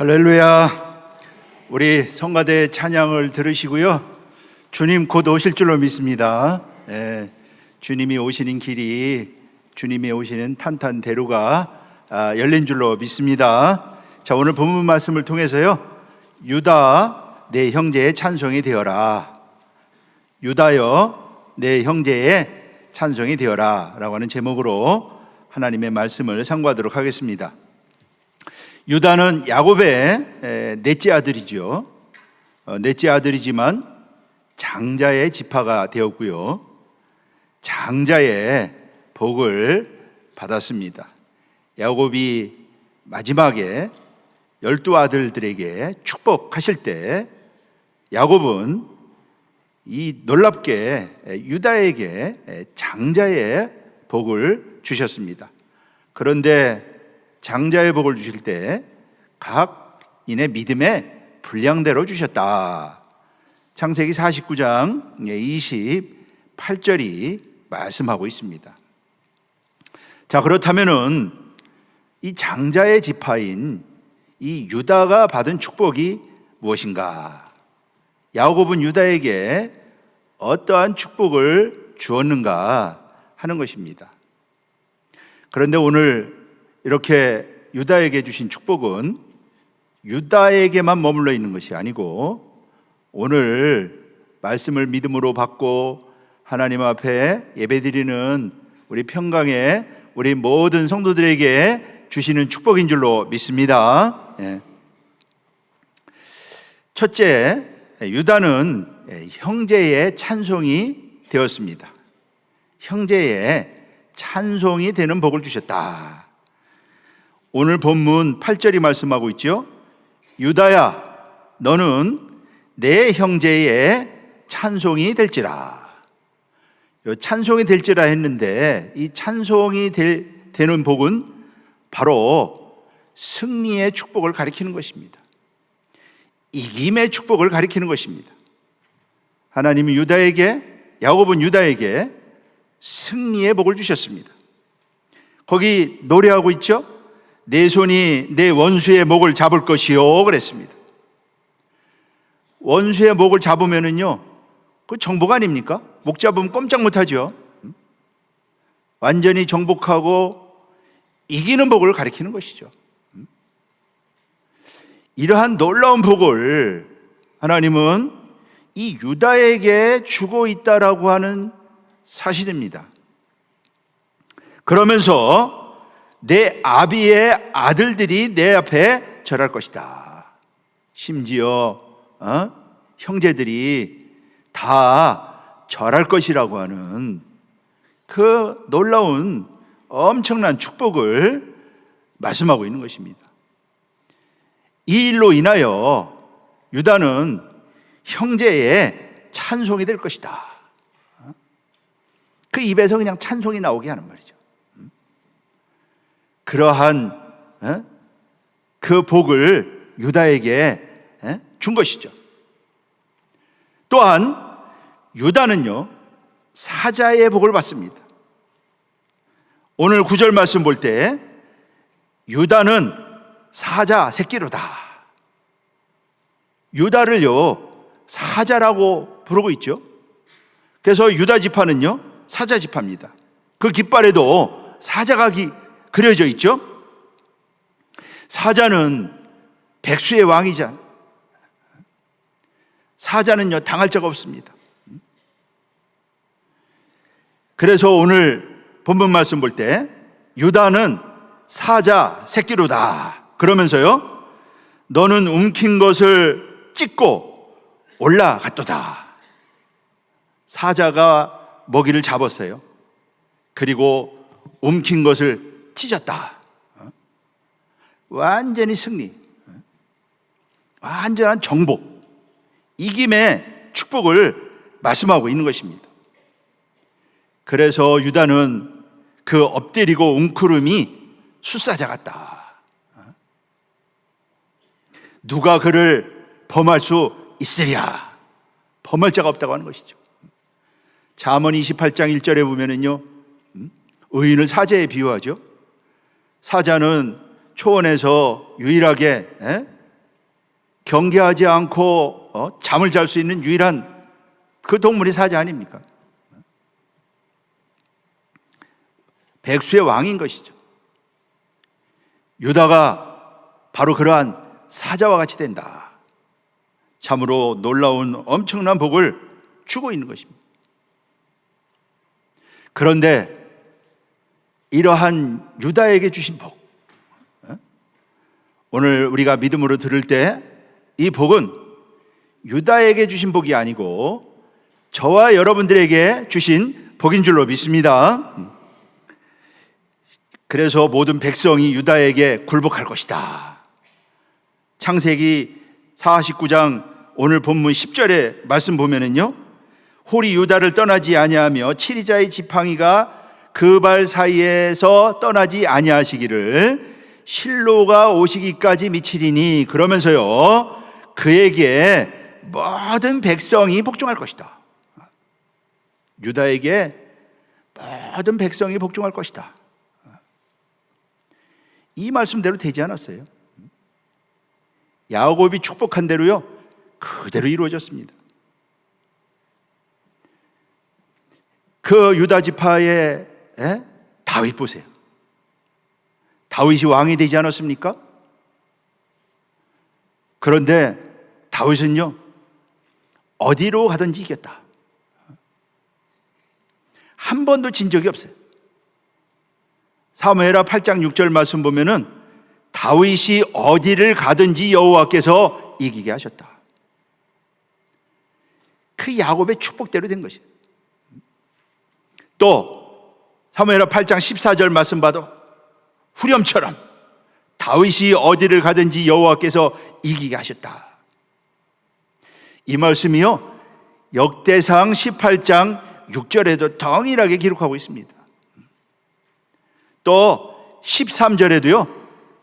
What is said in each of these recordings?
할렐루야. 우리 성가대 찬양을 들으시고요. 주님 곧 오실 줄로 믿습니다. 주님이 오시는 길이, 주님이 오시는 탄탄대로가 열린 줄로 믿습니다. 자, 오늘 본문 말씀을 통해서요, 유다 내 형제의 찬송이 되어라. 유다여 내 형제의 찬송이 되어라 라고 하는 제목으로 하나님의 말씀을 상고하도록 하겠습니다. 유다는 야곱의 넷째 아들이죠. 넷째 아들이지만 장자의 지파가 되었고요, 장자의 복을 받았습니다. 야곱이 마지막에 12아들들에게 축복하실 때 야곱은 이 놀랍게 유다에게 장자의 복을 주셨습니다. 그런데 장자의 복을 주실 때 각인의 믿음의 분량대로 주셨다. 창세기 49장 28절이 말씀하고 있습니다. 자, 그렇다면은 이 장자의 지파인 이 유다가 받은 축복이 무엇인가? 야곱은 유다에게 어떠한 축복을 주었는가 하는 것입니다. 그런데 오늘 이렇게 유다에게 주신 축복은 유다에게만 머물러 있는 것이 아니고, 오늘 말씀을 믿음으로 받고 하나님 앞에 예배드리는 우리 평강의 우리 모든 성도들에게 주시는 축복인 줄로 믿습니다. 첫째, 유다는 형제의 찬송이 되었습니다. 형제의 찬송이 되는 복을 주셨다. 오늘 본문 8절이 말씀하고 있죠. 유다야, 너는 내 형제의 찬송이 될지라. 요 찬송이 될지라 했는데, 이 찬송이 되는 복은 바로 승리의 축복을 가리키는 것입니다. 이김의 축복을 가리키는 것입니다. 하나님이 야곱은 유다에게 승리의 복을 주셨습니다. 거기 노래하고 있죠. 내 손이 내 원수의 목을 잡을 것이요 그랬습니다. 원수의 목을 잡으면은요, 그 정복 아닙니까? 목 잡으면 꼼짝 못하죠. 완전히 정복하고 이기는 복을 가리키는 것이죠. 이러한 놀라운 복을 하나님은 이 유다에게 주고 있다라고 하는 사실입니다. 그러면서 내 아비의 아들들이 내 앞에 절할 것이다. 심지어 형제들이 다 절할 것이라고 하는 그 놀라운 엄청난 축복을 말씀하고 있는 것입니다. 이 일로 인하여 유다는 형제의 찬송이 될 것이다. 그 입에서 그냥 찬송이 나오게 하는 말이죠. 그러한 그 복을 유다에게 준 것이죠. 또한 유다는요, 사자의 복을 받습니다. 오늘 9절 말씀 볼 때 유다는 사자 새끼로다. 유다를요, 사자라고 부르고 있죠. 그래서 유다 지파는요, 사자 지파입니다. 그 깃발에도 사자가 그려져 있죠. 사자는 백수의 왕이자, 사자는요, 당할 자가 없습니다. 그래서 오늘 본문 말씀 볼 때 유다는 사자 새끼로다 그러면서요, 너는 움킨 것을 찢고 올라갔도다. 사자가 먹이를 잡았어요. 그리고 움킨 것을 찢었다. 완전히 승리, 완전한 정복, 이김의 축복을 말씀하고 있는 것입니다. 그래서 유다는 그 엎드리고 웅크름이 숫사자 같다. 누가 그를 범할 수 있으랴. 범할 자가 없다고 하는 것이죠. 잠언 28장 1절에 보면은요, 의인을 사자에 비유하죠. 사자는 초원에서 유일하게 경계하지 않고 잠을 잘 수 있는 유일한 그 동물이 사자 아닙니까? 백수의 왕인 것이죠. 유다가 바로 그러한 사자와 같이 된다. 참으로 놀라운 엄청난 복을 주고 있는 것입니다. 그런데 이러한 유다에게 주신 복, 오늘 우리가 믿음으로 들을 때 이 복은 유다에게 주신 복이 아니고 저와 여러분들에게 주신 복인 줄로 믿습니다. 그래서 모든 백성이 유다에게 굴복할 것이다. 창세기 49장 오늘 본문 10절에 말씀 보면은요, 홀이 유다를 떠나지 아니하며 치리자의 지팡이가 그 발 사이에서 떠나지 아니하시기를 실로가 오시기까지 미치리니, 그러면서요 그에게 모든 백성이 복종할 것이다. 유다에게 모든 백성이 복종할 것이다. 이 말씀대로 되지 않았어요. 야곱이 축복한 대로요 그대로 이루어졌습니다. 그 유다 지파의 다윗 보세요. 다윗이 왕이 되지 않았습니까? 그런데 다윗은요 어디로 가든지 이겼다. 한 번도 진 적이 없어요. 사무엘하 8장 6절 말씀 보면은 다윗이 어디를 가든지 여호와께서 이기게 하셨다. 그 야곱의 축복대로 된 것이에요. 또 사무엘하 8장 14절 말씀 봐도 후렴처럼 다윗이 어디를 가든지 여호와께서 이기게 하셨다. 이 말씀이요 역대상 18장 6절에도 동일하게 기록하고 있습니다. 또 13절에도요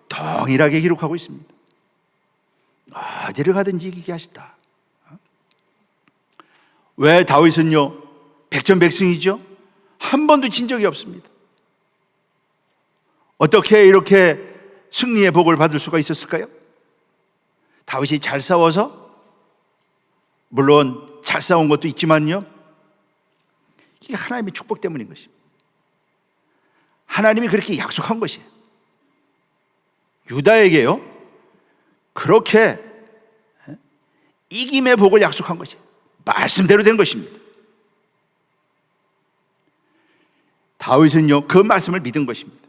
동일하게 기록하고 있습니다. 어디를 가든지 이기게 하셨다. 왜 다윗은요 백전백승이죠? 한 번도 진 적이 없습니다. 어떻게 이렇게 승리의 복을 받을 수가 있었을까요? 다윗이 잘 싸워서? 물론 잘 싸운 것도 있지만요 이게 하나님의 축복 때문인 것입니다. 하나님이 그렇게 약속한 것이에요. 유다에게요 그렇게 이김의 복을 약속한 것이에요. 말씀대로 된 것입니다. 다윗은요 그 말씀을 믿은 것입니다.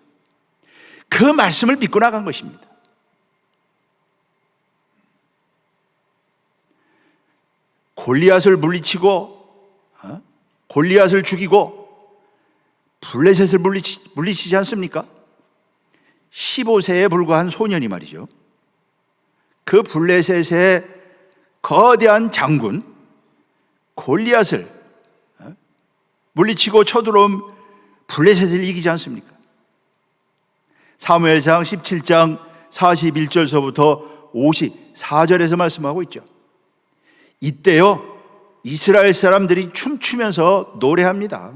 그 말씀을 믿고 나간 것입니다. 골리앗을 물리치고 골리앗을 죽이고 블레셋을 물리치지 않습니까? 15세에 불과한 소년이 말이죠. 그 블레셋의 거대한 장군 골리앗을 물리치고 쳐들어온 블레셋을 이기지 않습니까? 사무엘상 17장 41절서부터 54절에서 말씀하고 있죠. 이때요 이스라엘 사람들이 춤추면서 노래합니다.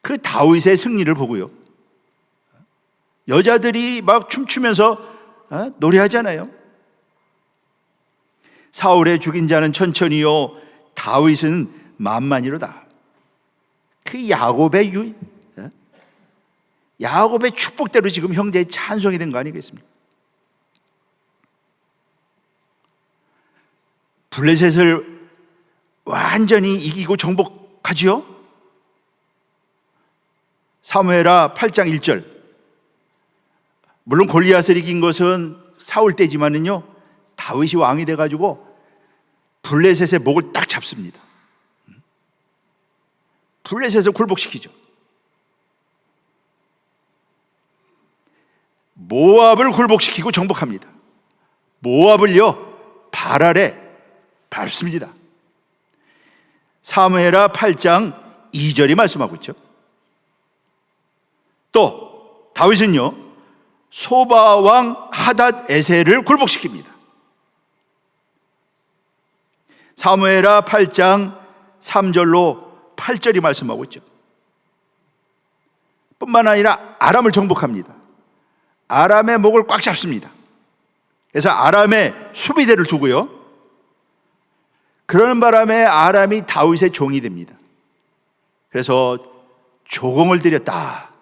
그 다윗의 승리를 보고요 여자들이 막 춤추면서 노래하잖아요. 사울의 죽인 자는 천천히요 다윗은 만만이로다. 그 야곱의 축복대로 지금 형제의 찬송이 된 거 아니겠습니까? 블레셋을 완전히 이기고 정복하지요. 사무엘하 8장 1절. 물론 골리앗을 이긴 것은 사울 때지만은요 다윗이 왕이 돼가지고 블레셋의 목을 딱 잡습니다. 블레셋을 굴복시키죠. 모압을 굴복시키고 정복합니다. 모압을요 발 아래 밟습니다. 사무엘하 8장 2절이 말씀하고 있죠. 또 다윗은요 소바 왕 하닷 에셀을 굴복시킵니다. 사무엘하 8장 3절로 8절이 말씀하고 있죠. 뿐만 아니라 아람을 정복합니다. 아람의 목을 꽉 잡습니다. 그래서 아람에 수비대를 두고요. 그러는 바람에 아람이 다윗의 종이 됩니다. 그래서 조공을 드렸다.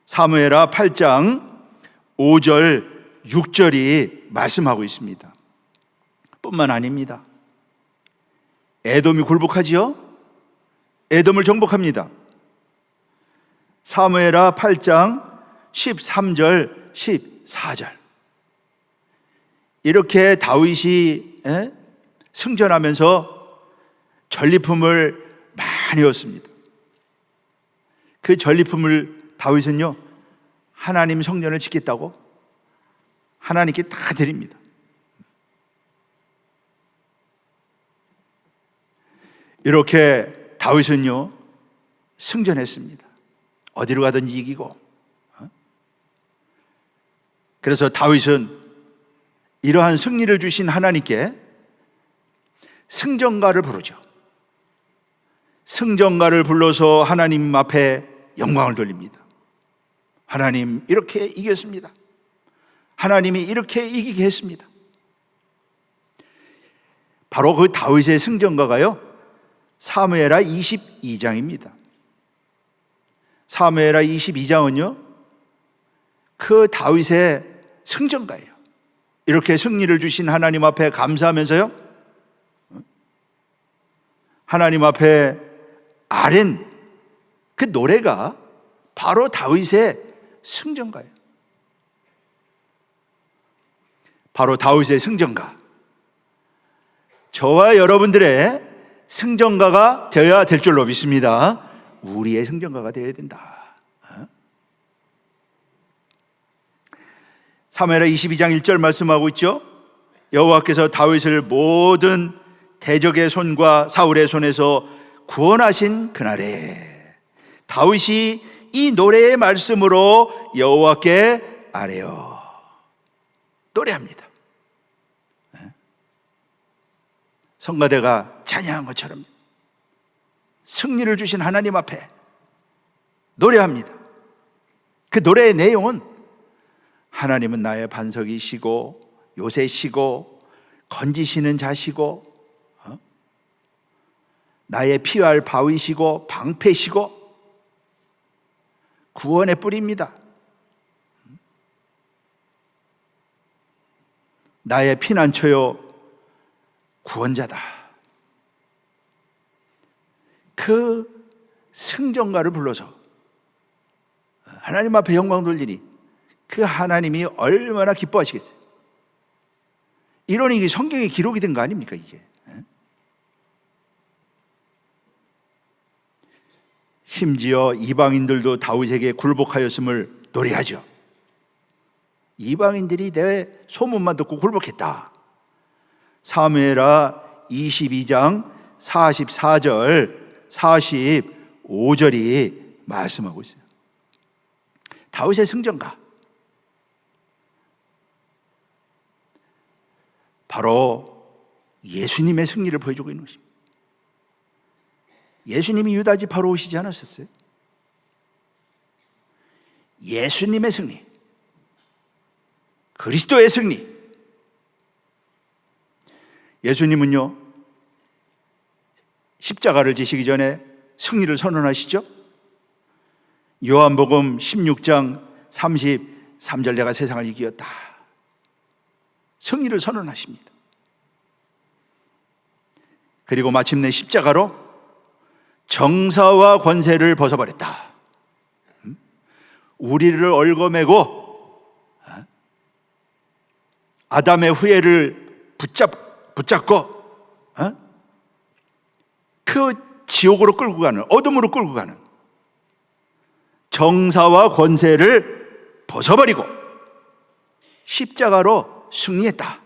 사무엘하 8장 5절 6절이 말씀하고 있습니다. 뿐만 아닙니다. 에돔이 굴복하지요. 에돔을 정복합니다. 사무엘하 8장 13절 14절 이렇게 다윗이 승전하면서 전리품을 많이 얻습니다. 그 전리품을 다윗은요, 하나님 성전을 짓겠다고 하나님께 다 드립니다. 이렇게 다윗은요 승전했습니다. 어디로 가든지 이기고. 그래서 다윗은 이러한 승리를 주신 하나님께 승전가를 부르죠. 승전가를 불러서 하나님 앞에 영광을 돌립니다. 하나님, 이렇게 이겼습니다. 하나님이 이렇게 이기게 했습니다. 바로 그 다윗의 승전가가요, 사무엘하 22장입니다. 사무엘하 22장은요, 그 다윗의 승전가예요. 이렇게 승리를 주신 하나님 앞에 감사하면서요, 하나님 앞에 아랜 그 노래가 바로 다윗의 승전가예요. 바로 다윗의 승전가. 저와 여러분들의 승전가가 되어야 될 줄로 믿습니다. 우리의 승전가가 되어야 된다. 사무엘하 22장 1절 말씀하고 있죠. 여호와께서 다윗을 모든 대적의 손과 사울의 손에서 구원하신 그날에 다윗이 이 노래의 말씀으로 여호와께 아뢰어 노래합니다. 성가대가 찬양한 것처럼 승리를 주신 하나님 앞에 노래합니다. 그 노래의 내용은 하나님은 나의 반석이시고 요새시고 건지시는 자시고 나의 피할 바위시고 방패시고 구원의 뿌리입니다. 나의 피난처요 구원자다. 그 승전가를 불러서 하나님 앞에 영광 돌리니 그 하나님이 얼마나 기뻐하시겠어요. 이러니 이게 성경에 기록이 된 거 아닙니까 이게. 심지어 이방인들도 다윗에게 굴복하였음을 노래하죠. 이방인들이 내 소문만 듣고 굴복했다. 사무엘하 22장 44절 45절이 말씀하고 있어요. 다윗의 승전가, 바로 예수님의 승리를 보여주고 있는 것입니다. 예수님이 유다 지파로 오시지 않았었어요? 예수님의 승리, 그리스도의 승리. 예수님은요 십자가를 지시기 전에 승리를 선언하시죠. 요한복음 16장 33절 내가 세상을 이기었다. 승리를 선언하십니다. 그리고 마침내 십자가로 정사와 권세를 벗어버렸다. 우리를 얽어매고 아담의 후예를 붙잡고 그 지옥으로 끌고 가는, 어둠으로 끌고 가는 정사와 권세를 벗어버리고 십자가로 승리했다.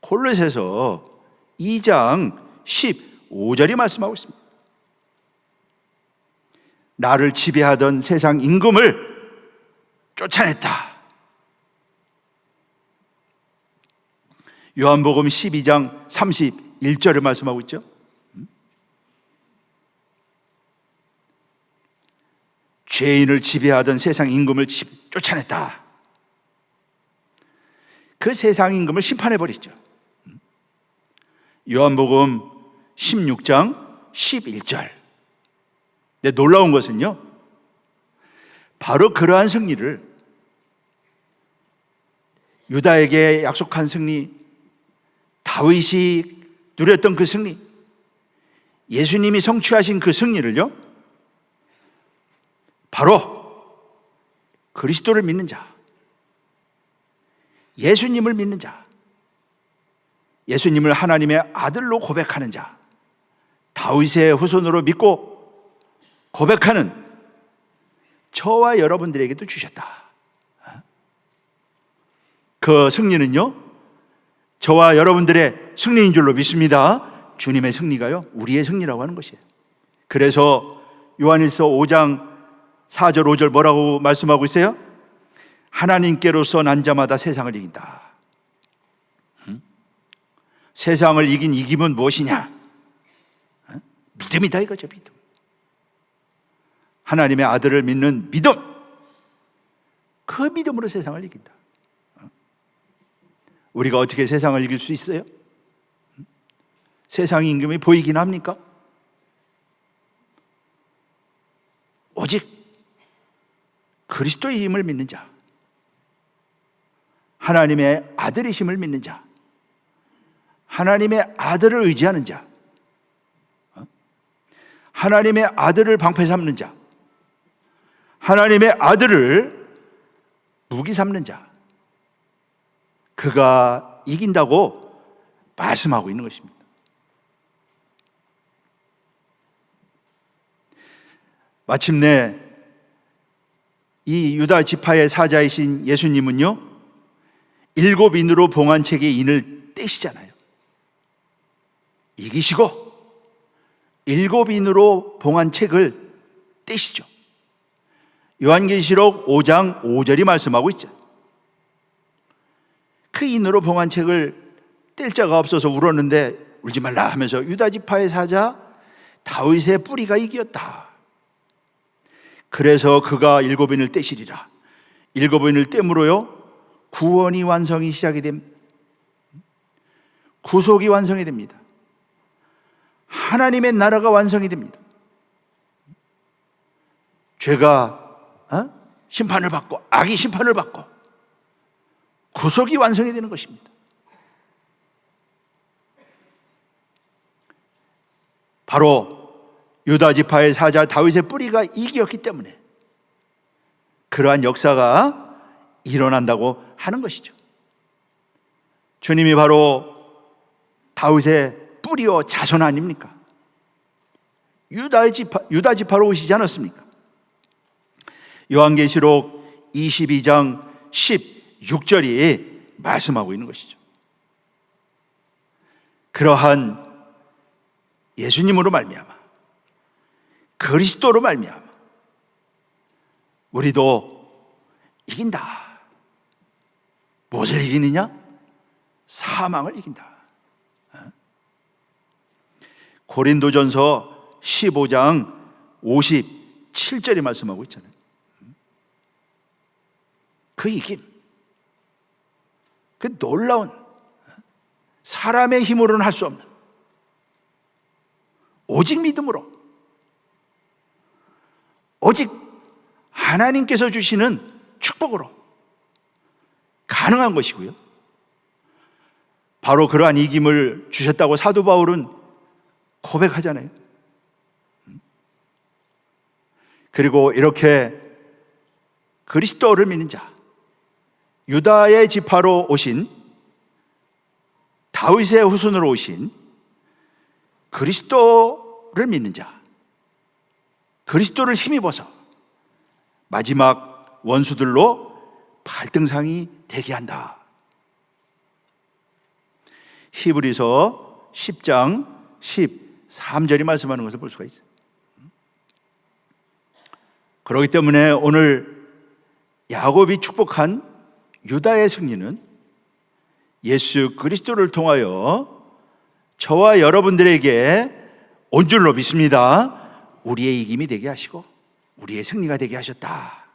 골로새서 2장 15절이 말씀하고 있습니다. 나를 지배하던 세상 임금을 쫓아냈다. 요한복음 12장 31절을 말씀하고 있죠. 죄인을 지배하던 세상 임금을 쫓아냈다. 그 세상 임금을 심판해 버리죠. 요한복음 16장 11절. 근데 놀라운 것은요, 바로 그러한 승리를, 유다에게 약속한 승리, 다윗이 누렸던 그 승리, 예수님이 성취하신 그 승리를요, 바로 그리스도를 믿는 자, 예수님을 믿는 자, 예수님을 하나님의 아들로 고백하는 자, 다윗의 후손으로 믿고 고백하는 저와 여러분들에게도 주셨다. 그 승리는요, 저와 여러분들의 승리인 줄로 믿습니다. 주님의 승리가요, 우리의 승리라고 하는 것이에요. 그래서 요한일서 5장 4절 5절 뭐라고 말씀하고 있어요? 하나님께로서 난 자마다 세상을 이긴다. 세상을 이긴 이김은 무엇이냐? 믿음이다 이거죠. 믿음. 하나님의 아들을 믿는 믿음, 그 믿음으로 세상을 이긴다. 우리가 어떻게 세상을 이길 수 있어요? 세상의 임금이 보이긴 합니까? 오직 그리스도의 힘을 믿는 자, 하나님의 아들이심을 믿는 자, 하나님의 아들을 의지하는 자, 하나님의 아들을 방패 삼는 자, 하나님의 아들을 무기 삼는 자, 그가 이긴다고 말씀하고 있는 것입니다. 마침내 이 유다 지파의 사자이신 예수님은요, 7인으로 봉한 책의 인을 떼시잖아요. 이기시고 7인으로 봉한 책을 떼시죠. 요한계시록 5장 5절이 말씀하고 있죠. 그 인으로 봉한 책을 뗄 자가 없어서 울었는데 울지 말라 하면서 유다 지파의 사자 다윗의 뿌리가 이겼다. 그래서 그가 7인을 떼시리라. 7인을 떼므로요, 구원이 완성이 시작이 됩니다. 구속이 완성이 됩니다. 하나님의 나라가 완성이 됩니다. 죄가 심판을 받고 악이 심판을 받고 구속이 완성이 되는 것입니다. 바로 유다 지파의 사자 다윗의 뿌리가 이기었기 때문에 그러한 역사가 일어난다고 하는 것이죠. 주님이 바로 다윗의 뿌리요 자손 아닙니까? 유다 지파로 오시지 않았습니까? 요한계시록 22장 16절이 말씀하고 있는 것이죠. 그러한 예수님으로 말미암아, 그리스도로 말미암아 우리도 이긴다. 무엇을 이기느냐? 사망을 이긴다. 고린도전서 15장 57절이 말씀하고 있잖아요. 그 이김, 그 놀라운, 사람의 힘으로는 할 수 없는 오직 믿음으로, 오직 하나님께서 주시는 축복으로 가능한 것이고요, 바로 그러한 이김을 주셨다고 사도 바울은 고백하잖아요. 그리고 이렇게 그리스도를 믿는 자, 유다의 지파로 오신, 다윗의 후손으로 오신 그리스도를 믿는 자, 그리스도를 힘입어서 마지막 원수들로 발등상이 되게 한다. 히브리서 10장 13절이 말씀하는 것을 볼 수가 있어요. 그렇기 때문에 오늘 야곱이 축복한 유다의 승리는 예수 그리스도를 통하여 저와 여러분들에게 온 줄로 믿습니다. 우리의 이김이 되게 하시고 우리의 승리가 되게 하셨다.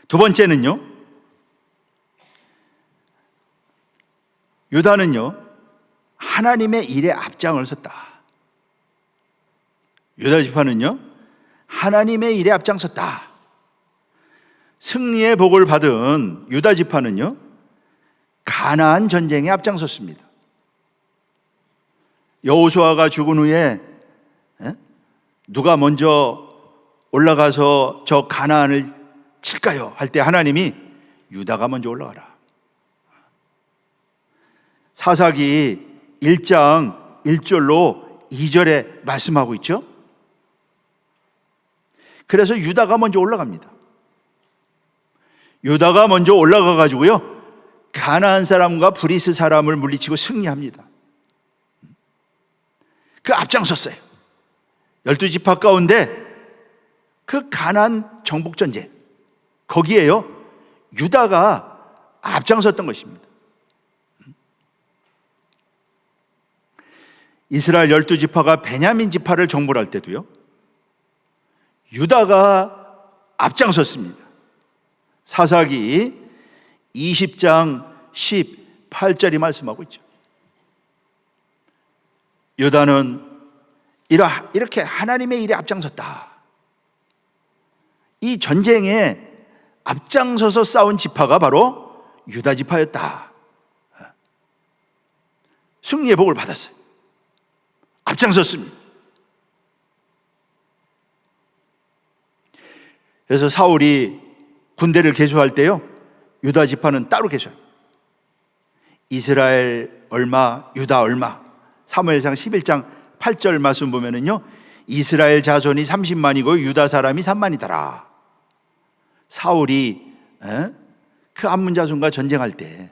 두 번째는요, 유다는요, 하나님의 일에 앞장을 섰다. 유다 지파는요, 하나님의 일에 앞장섰다. 승리의 복을 받은 유다 지파는요, 가나안 전쟁에 앞장섰습니다. 여호수아가 죽은 후에 누가 먼저 올라가서 저 가나안을 칠까요? 할 때 하나님이 유다가 먼저 올라가라. 사사기 1장 1절로 2절에 말씀하고 있죠. 그래서 유다가 먼저 올라갑니다. 유다가 먼저 올라가 가지고요, 가나안 사람과 브리스 사람을 물리치고 승리합니다. 그 앞장섰어요. 12지파 가운데 그 가나안 정복 전쟁, 거기에요, 유다가 앞장섰던 것입니다. 이스라엘 12지파가 베냐민 지파를 정복할 때도요, 유다가 앞장섰습니다. 사사기 20장 18절이 말씀하고 있죠. 유다는 이렇게 하나님의 일에 앞장섰다. 이 전쟁에 앞장서서 싸운 지파가 바로 유다 지파였다. 승리의 복을 받았어요. 앞장섰습니다. 그래서 사울이 군대를 계수할 때요, 유다 지파는 따로 계수합니다. 이스라엘 얼마, 유다 얼마. 사무엘상 11장 8절 말씀 보면은요, 이스라엘 자손이 30만이고 유다 사람이 3만이더라. 사울이 그 암몬 자손과 전쟁할 때,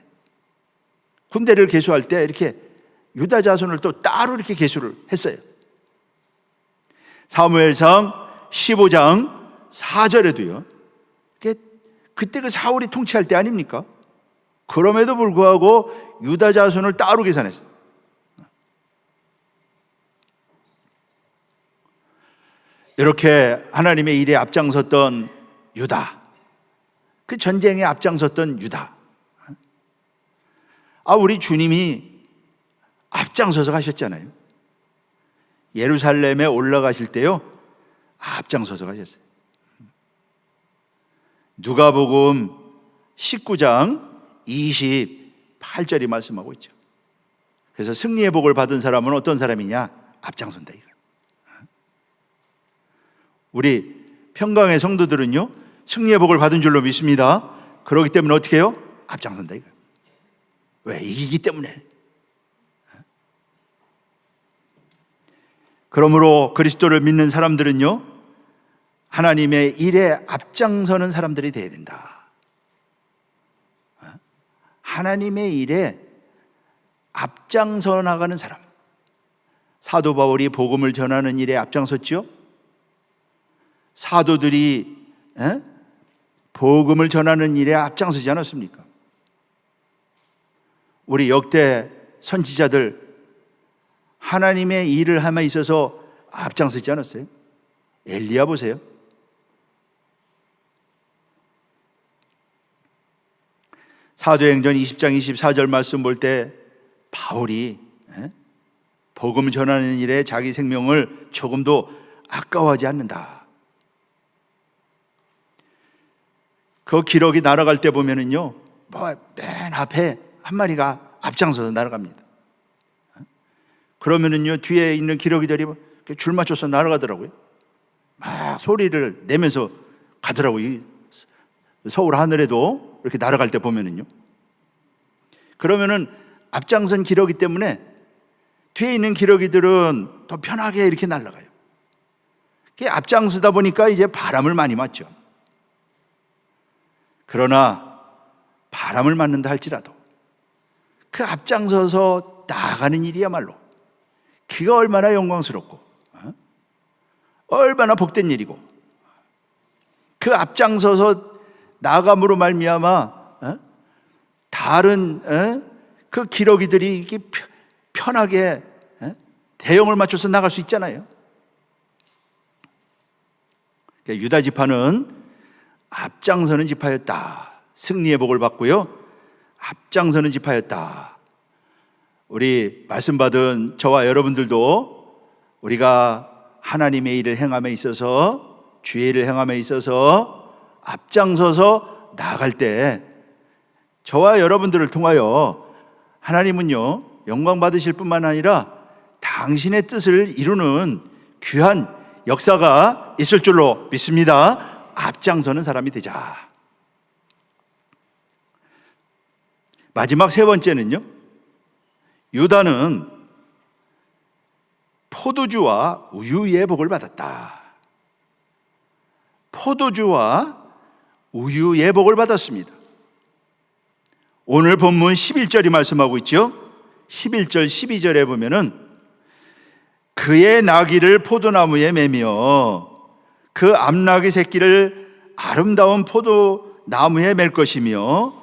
군대를 계수할 때 이렇게 유다 자손을 또 따로 이렇게 계수를 했어요. 사무엘상 15장 4절에도요, 그때 그 사울이 통치할 때 아닙니까? 그럼에도 불구하고 유다 자손을 따로 계산했어요. 이렇게 하나님의 일에 앞장섰던 유다, 그 전쟁에 앞장섰던 유다. 우리 주님이 앞장서서 가셨잖아요. 예루살렘에 올라가실 때요, 앞장서서 가셨어요. 누가복음 19장 28절이 말씀하고 있죠. 그래서 승리의 복을 받은 사람은 어떤 사람이냐? 앞장선다 이거. 우리 평강의 성도들은요, 승리의 복을 받은 줄로 믿습니다. 그렇기 때문에 어떻게 해요? 앞장선다 이거. 왜? 이기기 때문에. 그러므로 그리스도를 믿는 사람들은요, 하나님의 일에 앞장서는 사람들이 되어야 된다. 하나님의 일에 앞장서 나가는 사람. 사도 바울이 복음을 전하는 일에 앞장섰죠. 사도들이 복음을 전하는 일에 앞장서지 않았습니까? 우리 역대 선지자들 하나님의 일을 함에 있어서 앞장서지 않았어요? 엘리야 보세요. 사도행전 20장 24절 말씀 볼 때 바울이 복음 전하는 일에 자기 생명을 조금도 아까워하지 않는다. 그 기록이 날아갈 때 보면은요, 맨 앞에 한 마리가 앞장서서 날아갑니다. 그러면은요, 뒤에 있는 기러기들이 줄 맞춰서 날아가더라고요. 막 소리를 내면서 가더라고요. 서울 하늘에도 이렇게 날아갈 때 보면은요. 그러면은 앞장선 기러기 때문에 뒤에 있는 기러기들은 더 편하게 이렇게 날아가요. 앞장서다 보니까 이제 바람을 많이 맞죠. 그러나 바람을 맞는다 할지라도 그 앞장서서 나아가는 일이야말로 그가 얼마나 영광스럽고 얼마나 복된 일이고, 그 앞장서서 나아감으로 말미암아 다른 그 기러기들이 이렇게 편하게 대형을 맞춰서 나갈 수 있잖아요. 유다 지파는 앞장서는 지파였다. 승리의 복을 받고요, 앞장서는 지파였다. 우리 말씀 받은 저와 여러분들도 우리가 하나님의 일을 행함에 있어서, 주의 일을 행함에 있어서 앞장서서 나아갈 때 저와 여러분들을 통하여 하나님은요, 영광 받으실 뿐만 아니라 당신의 뜻을 이루는 귀한 역사가 있을 줄로 믿습니다. 앞장서는 사람이 되자. 마지막 세 번째는요, 유다는 포도주와 우유의 복을 받았다. 포도주와 우유의 복을 받았습니다. 오늘 본문 11절이 말씀하고 있죠. 11절 12절에 보면은 그의 나귀를 포도나무에 매며 그 암나귀 새끼를 아름다운 포도나무에 맬 것이며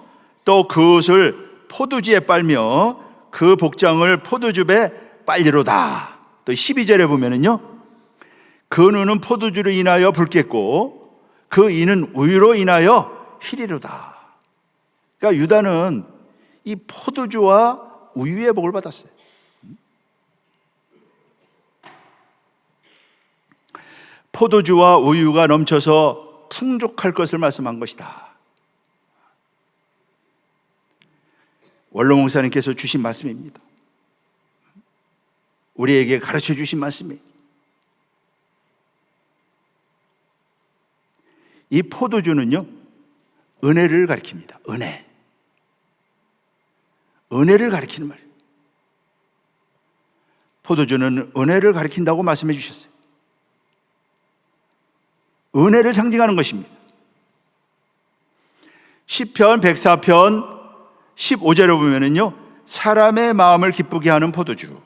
또 그 옷을 포도주에 빨며 그 복장을 포도즙에 빨리로다. 또 12절에 보면은요, 그 눈은 포도주로 인하여 붉겠고 그 이는 우유로 인하여 희리로다. 그러니까 유다는 이 포도주와 우유의 복을 받았어요. 포도주와 우유가 넘쳐서 풍족할 것을 말씀한 것이다. 원로 목사님께서 주신 말씀입니다. 우리에게 가르쳐 주신 말씀이에요. 이 포도주는요, 은혜를 가리킵니다. 은혜를 가리키는 말이에요. 포도주는 은혜를 가리킨다고 말씀해 주셨어요. 은혜를 상징하는 것입니다. 시편 104편 15절에 보면은요, 사람의 마음을 기쁘게 하는 포도주.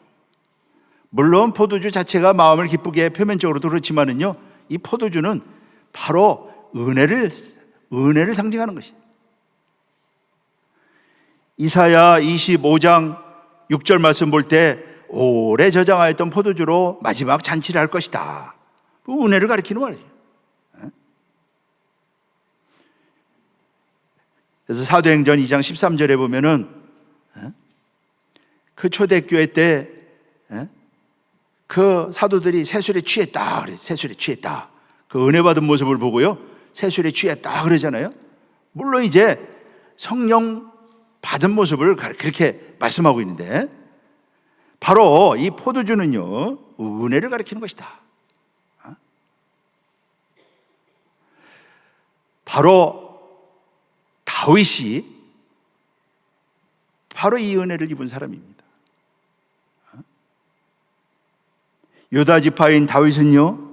물론 포도주 자체가 마음을 기쁘게 표면적으로도 그렇지만은요, 이 포도주는 바로 은혜를 상징하는 것이에요. 이사야 25장 6절 말씀 볼 때 오래 저장하였던 포도주로 마지막 잔치를 할 것이다. 그 은혜를 가리키는 말이에요. 그래서 사도행전 2장 13절에 보면은 그 초대교회 때 그 사도들이 세술에 취했다 그래. 세술에 취했다. 그 은혜 받은 모습을 보고요, 세술에 취했다 그러잖아요. 물론 이제 성령 받은 모습을 그렇게 말씀하고 있는데, 바로 이 포도주는요, 은혜를 가리키는 것이다. 바로 다윗이 바로 이 은혜를 입은 사람입니다. 유다 지파인 다윗은요,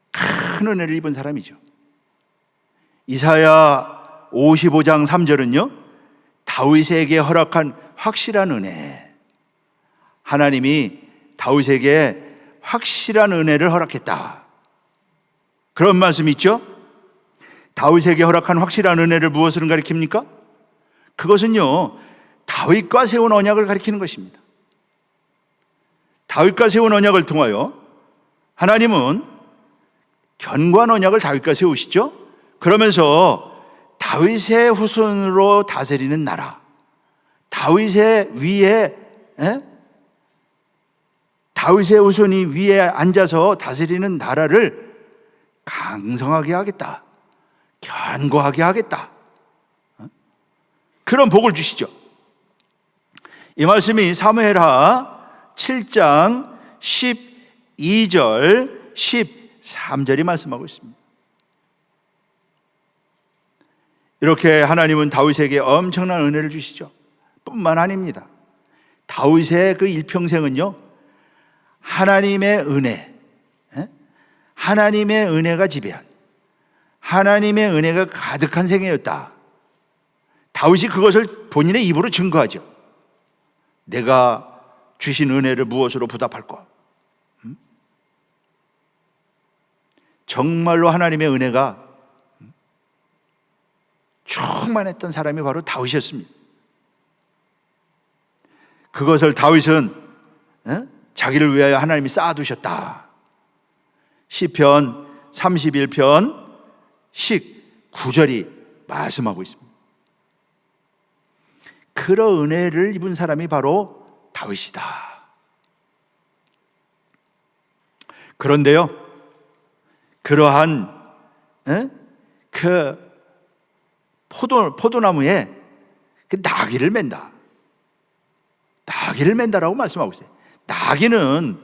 큰 은혜를 입은 사람이죠. 이사야 55장 3절은요, 다윗에게 허락한 확실한 은혜. 하나님이 다윗에게 확실한 은혜를 허락했다. 그런 말씀이 있죠. 다윗에게 허락한 확실한 은혜를 무엇을 가리킵니까? 그것은요, 다윗과 세운 언약을 가리키는 것입니다. 다윗과 세운 언약을 통하여 하나님은 견고한 언약을 다윗과 세우시죠. 그러면서 다윗의 후손으로 다스리는 나라, 다윗의 위에, 다윗의 후손이 위에 앉아서 다스리는 나라를 강성하게 하겠다, 견고하게 하겠다, 그런 복을 주시죠. 이 말씀이 사무엘하 7장 12절 13절이 말씀하고 있습니다. 이렇게 하나님은 다윗에게 엄청난 은혜를 주시죠. 뿐만 아닙니다. 다윗의 그 일평생은요, 하나님의 은혜, 하나님의 은혜가 지배한, 하나님의 은혜가 가득한 생애였다. 다윗이 그것을 본인의 입으로 증거하죠. 내가 주신 은혜를 무엇으로 보답할까? 정말로 하나님의 은혜가 충만했던 사람이 바로 다윗이었습니다. 그것을 다윗은 자기를 위하여 하나님이 쌓아두셨다. 시편 31편 19절이 말씀하고 있습니다. 그런 은혜를 입은 사람이 바로 다윗이다. 그런데요, 그러한 그 포도나무에 그 나귀를 맨다. 나귀를 맨다라고 말씀하고 있어요. 나귀는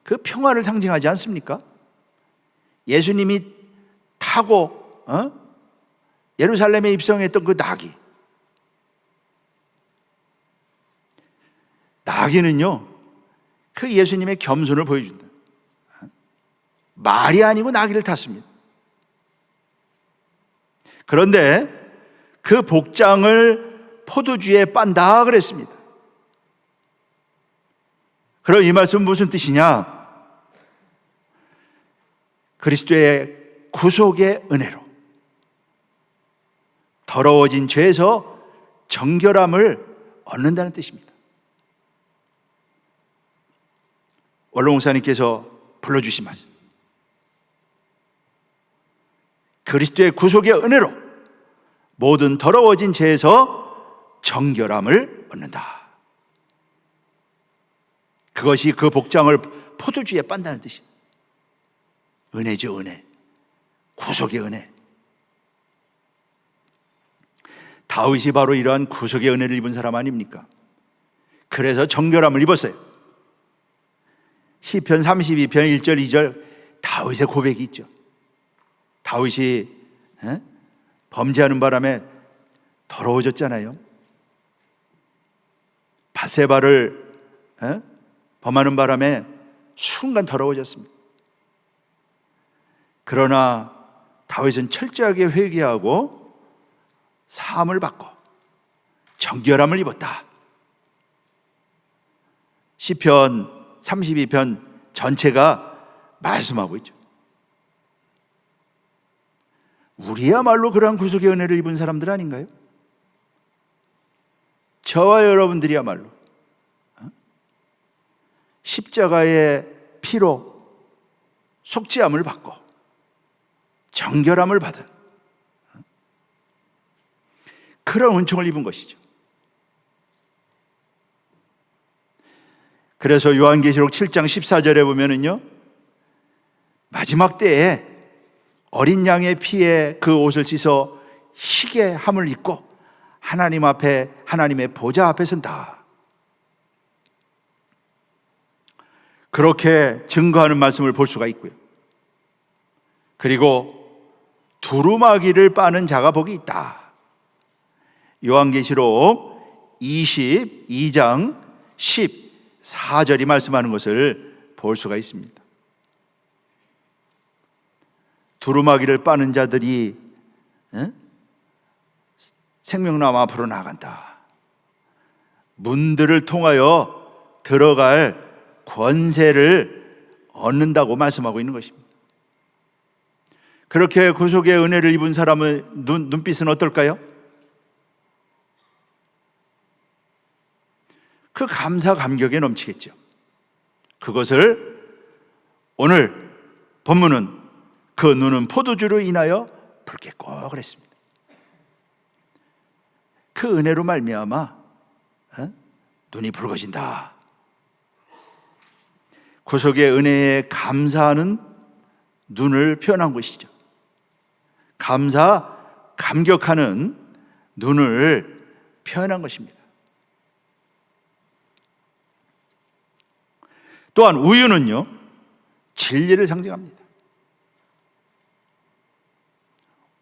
그 평화를 상징하지 않습니까? 예수님이 타고 예루살렘에 입성했던 그 나귀. 나귀는요, 그 예수님의 겸손을 보여준다. 말이 아니고 나귀를 탔습니다. 그런데 그 복장을 포도주에 빤다 그랬습니다. 그럼 이 말씀은 무슨 뜻이냐? 그리스도의 구속의 은혜로 더러워진 죄에서 정결함을 얻는다는 뜻입니다. 원로 목사님께서 불러주신 말씀, 그리스도의 구속의 은혜로 모든 더러워진 죄에서 정결함을 얻는다. 그것이 그 복장을 포도주에 빤다는 뜻입니다. 은혜죠, 은혜. 구속의 은혜. 다윗이 바로 이러한 구속의 은혜를 입은 사람 아닙니까? 그래서 정결함을 입었어요. 시편 32편 1절 2절 다윗의 고백이 있죠. 다윗이 범죄하는 바람에 더러워졌잖아요. 밧세바를 범하는 바람에 순간 더러워졌습니다. 그러나 다윗은 철저하게 회개하고 사함을 받고 정결함을 입었다. 시편 32편 전체가 말씀하고 있죠. 우리야말로 그러한 구속의 은혜를 입은 사람들 아닌가요? 저와 여러분들이야말로 십자가의 피로 속죄함을 받고 정결함을 받은 그런 은총을 입은 것이죠. 그래서 요한계시록 7장 14절에 보면은요, 마지막 때에 어린 양의 피에 그 옷을 씻어 희게 함을 입고 하나님 앞에, 하나님의 보좌 앞에 선다. 그렇게 증거하는 말씀을 볼 수가 있고요. 그리고 두루마기를 빠는 자가 복이 있다. 요한계시록 22장 14절이 말씀하는 것을 볼 수가 있습니다. 두루마기를 빠는 자들이 생명나무 앞으로 나아간다. 문들을 통하여 들어갈 권세를 얻는다고 말씀하고 있는 것입니다. 그렇게 구속의 은혜를 입은 사람의 눈빛은 어떨까요? 그 감사 감격에 넘치겠죠. 그것을 오늘 본문은 그 눈은 포도주로 인하여 붉겠고 그랬습니다. 그 은혜로 말미암아 눈이 붉어진다. 구속의 은혜에 감사하는 눈을 표현한 것이죠. 감사, 감격하는 눈을 표현한 것입니다. 또한 우유는요, 진리를 상징합니다.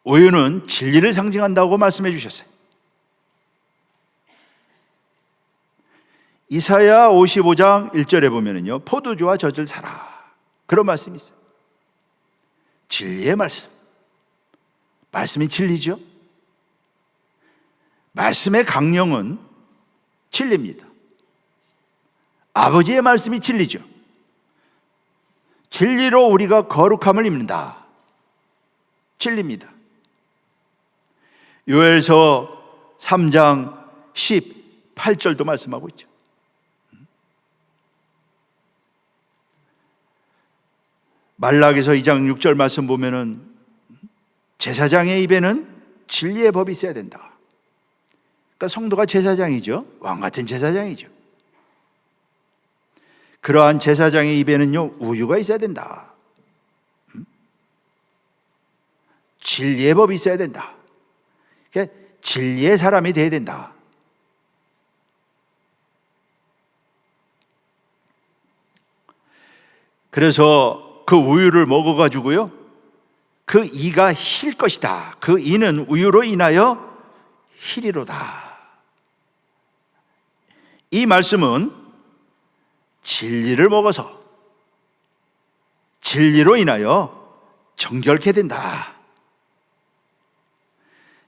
우유는 진리를 상징한다고 말씀해 주셨어요. 이사야 55장 1절에 보면은요, 포도주와 젖을 사라, 그런 말씀이 있어요. 진리의 말씀. 말씀이 진리죠. 말씀의 강령은 진리입니다. 아버지의 말씀이 진리죠. 진리로 우리가 거룩함을 입는다. 진리입니다. 요엘서 3장 18절도 말씀하고 있죠. 말라기서 2장 6절 말씀 보면은 제사장의 입에는 진리의 법이 있어야 된다. 그러니까 성도가 제사장이죠. 왕 같은 제사장이죠. 그러한 제사장의 입에는요, 우유가 있어야 된다. 진리의 법이 있어야 된다. 그러니까 진리의 사람이 돼야 된다. 그래서 그 우유를 먹어가지고요, 그 이가 힐 것이다. 그 이는 우유로 인하여 힐이로다. 이 말씀은 진리를 먹어서 진리로 인하여 정결케 된다.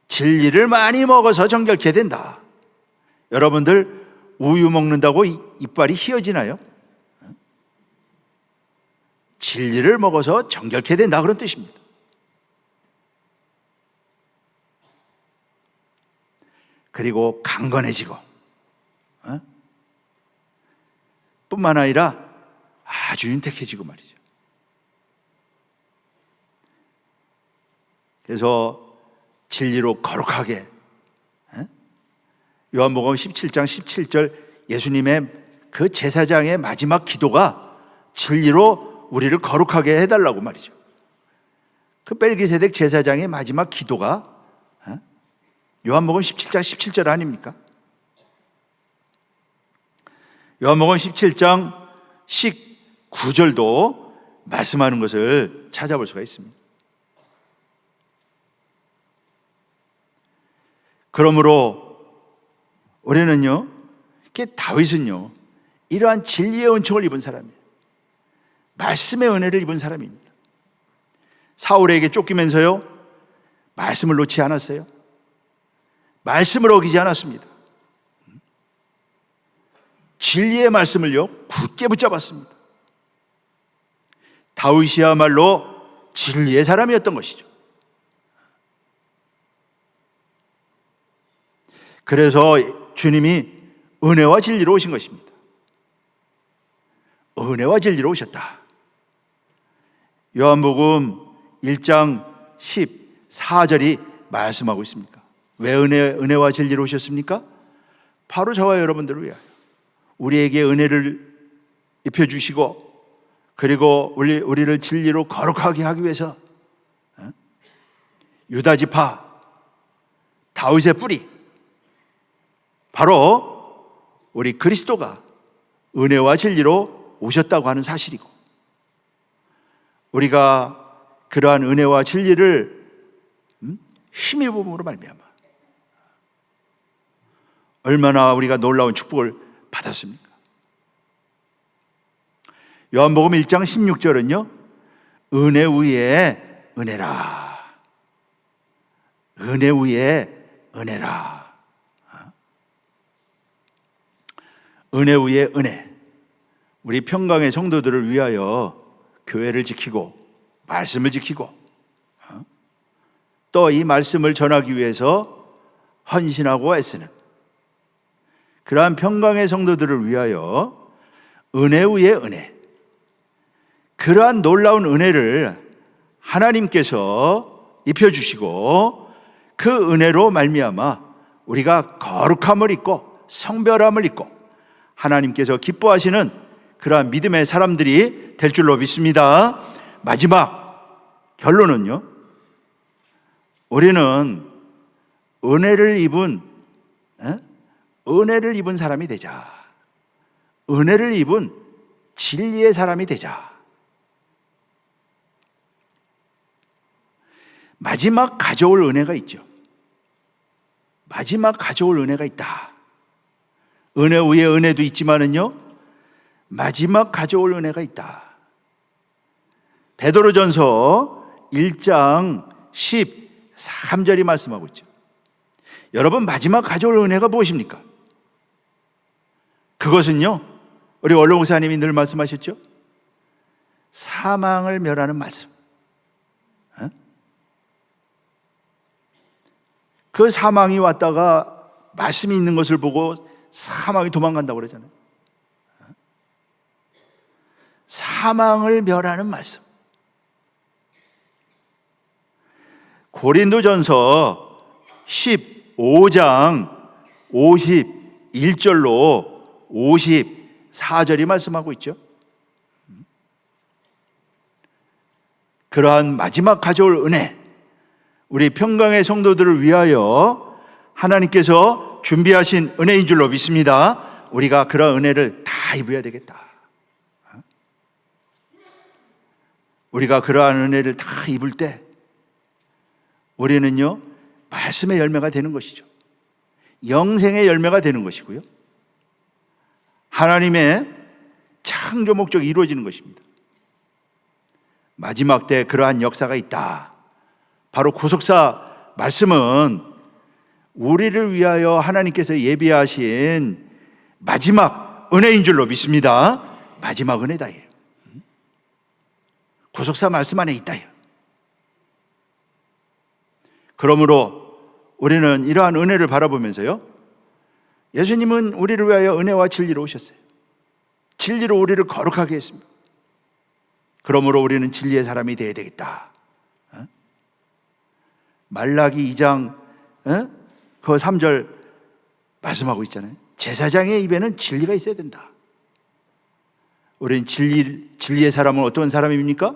진리를 많이 먹어서 정결케 된다. 여러분들 우유 먹는다고 이빨이 휘어지나요? 진리를 먹어서 정결케 된다, 그런 뜻입니다. 그리고 강건해지고, 뿐만 아니라 아주 윤택해지고 말이죠. 그래서 진리로 거룩하게, 요한복음 17장 17절 예수님의 그 제사장의 마지막 기도가 진리로 우리를 거룩하게 해달라고 말이죠. 그 멜기세덱 제사장의 마지막 기도가 요한복음 17장 17절 아닙니까? 요한복음 17장 19절도 말씀하는 것을 찾아볼 수가 있습니다. 그러므로 우리는요, 다윗은요, 이러한 진리의 은총을 입은 사람이에요. 말씀의 은혜를 입은 사람입니다. 사울에게 쫓기면서요, 말씀을 놓지 않았어요. 말씀을 어기지 않았습니다. 진리의 말씀을요, 굳게 붙잡았습니다. 다윗이야말로 진리의 사람이었던 것이죠. 그래서 주님이 은혜와 진리로 오신 것입니다. 은혜와 진리로 오셨다. 요한복음 1장 14절이 말씀하고 있습니까? 왜 은혜와 진리로 오셨습니까? 바로 저와 여러분들을 위하여 우리에게 은혜를 입혀주시고, 그리고 우리를 진리로 거룩하게 하기 위해서 유다 지파 다윗의 뿌리, 바로 우리 그리스도가 은혜와 진리로 오셨다고 하는 사실이고, 우리가 그러한 은혜와 진리를 힘입음으로 말미암아 얼마나 우리가 놀라운 축복을 받았습니까? 요한복음 1장 16절은요, 은혜 위에 은혜라, 은혜 위에 은혜라, 은혜 위에 은혜. 우리 평강의 성도들을 위하여 교회를 지키고 말씀을 지키고 또 이 말씀을 전하기 위해서 헌신하고 애쓰는 그러한 평강의 성도들을 위하여 은혜 위에 은혜, 그러한 놀라운 은혜를 하나님께서 입혀주시고, 그 은혜로 말미암아 우리가 거룩함을 입고 성별함을 입고 하나님께서 기뻐하시는 그러한 믿음의 사람들이 될 줄로 믿습니다. 마지막 결론은요, 우리는 은혜를 입은 사람이 되자. 은혜를 입은 진리의 사람이 되자. 마지막 가져올 은혜가 있죠. 마지막 가져올 은혜가 있다. 은혜 위에 은혜도 있지만은요, 마지막 가져올 은혜가 있다. 베드로전서 1장 13절이 말씀하고 있죠. 여러분, 마지막 가져올 은혜가 무엇입니까? 그것은요, 우리 원로 목사님이 늘 말씀하셨죠. 사망을 멸하는 말씀. 그 사망이 왔다가 말씀이 있는 것을 보고 사망이 도망간다고 그러잖아요. 사망을 멸하는 말씀. 고린도전서 15장 51절로 54절이 말씀하고 있죠. 그러한 마지막 가져올 은혜, 우리 평강의 성도들을 위하여 하나님께서 준비하신 은혜인 줄로 믿습니다. 우리가 그런 은혜를 다 입어야 되겠다. 우리가 그러한 은혜를 다 입을 때 우리는요, 말씀의 열매가 되는 것이죠. 영생의 열매가 되는 것이고요, 하나님의 창조 목적이 이루어지는 것입니다. 마지막 때 그러한 역사가 있다. 바로 구속사 말씀은 우리를 위하여 하나님께서 예비하신 마지막 은혜인 줄로 믿습니다. 마지막 은혜다. 구속사 말씀 안에 있다. 그러므로 우리는 이러한 은혜를 바라보면서요, 예수님은 우리를 위하여 은혜와 진리로 오셨어요. 진리로 우리를 거룩하게 했습니다. 그러므로 우리는 진리의 사람이 되어야 되겠다. 말라기 2장 그 3절 말씀하고 있잖아요. 제사장의 입에는 진리가 있어야 된다. 우리는 진리의 사람은 어떤 사람입니까?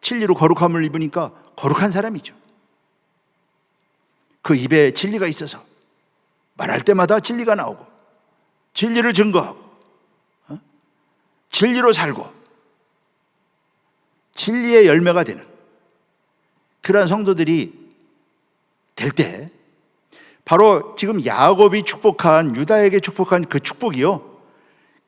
진리로 거룩함을 입으니까 거룩한 사람이죠. 그 입에 진리가 있어서 말할 때마다 진리가 나오고, 진리를 증거하고, 진리로 살고, 진리의 열매가 되는 그러한 성도들이 될 때, 바로 지금 야곱이 축복한, 유다에게 축복한 그 축복이요,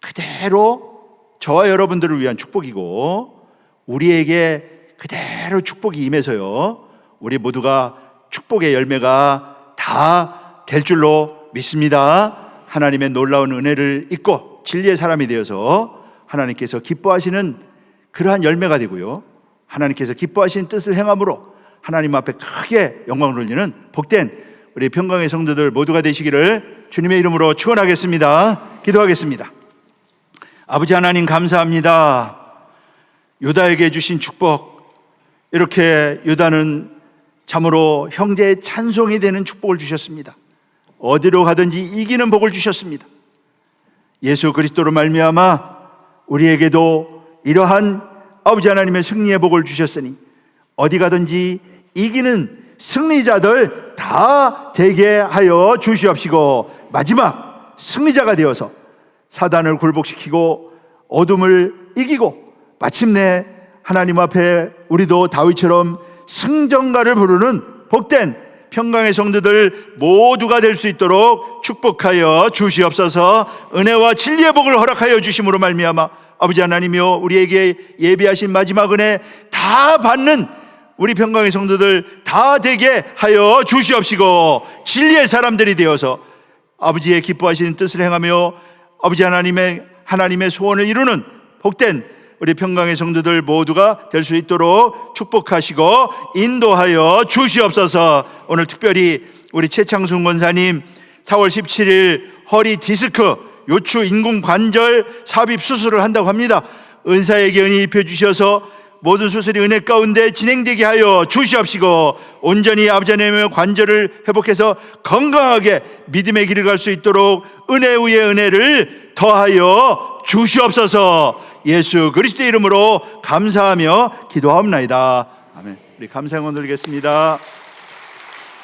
그대로 저와 여러분들을 위한 축복이고, 우리에게 그대로 축복이 임해서요, 우리 모두가 축복의 열매가 다 될 줄로 믿습니다. 하나님의 놀라운 은혜를 입고 진리의 사람이 되어서 하나님께서 기뻐하시는 그러한 열매가 되고요, 하나님께서 기뻐하시는 뜻을 행함으로 하나님 앞에 크게 영광을 돌리는 복된 우리 평강의 성도들 모두가 되시기를 주님의 이름으로 축원하겠습니다. 기도하겠습니다. 아버지 하나님, 감사합니다. 유다에게 주신 축복, 이렇게 유다는 참으로 형제의 찬송이 되는 축복을 주셨습니다. 어디로 가든지 이기는 복을 주셨습니다. 예수 그리스도로 말미암아 우리에게도 이러한 아버지 하나님의 승리의 복을 주셨으니 어디 가든지 이기는 승리자들 다 되게 하여 주시옵시고, 마지막 승리자가 되어서 사단을 굴복시키고 어둠을 이기고 마침내 하나님 앞에 우리도 다윗처럼 승전가를 부르는 복된 평강의 성도들 모두가 될 수 있도록 축복하여 주시옵소서. 은혜와 진리의 복을 허락하여 주심으로 말미암아 아버지 하나님이여, 우리에게 예비하신 마지막 은혜 다 받는 우리 평강의 성도들 다 되게 하여 주시옵시고, 진리의 사람들이 되어서 아버지의 기뻐하시는 뜻을 행하며 아버지 하나님의 소원을 이루는 복된 우리 평강의 성도들 모두가 될 수 있도록 축복하시고 인도하여 주시옵소서. 오늘 특별히 우리 최창순 권사님 4월 17일 허리 디스크 요추 인공관절 삽입 수술을 한다고 합니다. 은사에게 은혜 입혀 주셔서 모든 수술이 은혜 가운데 진행되게 하여 주시옵시고, 온전히 아버지 하나님의 관절을 회복해서 건강하게 믿음의 길을 갈 수 있도록 은혜 위에 은혜를 더하여 주시옵소서. 예수 그리스도의 이름으로 감사하며 기도하옵나이다. 아멘. 우리 감사 영혼 드리겠습니다.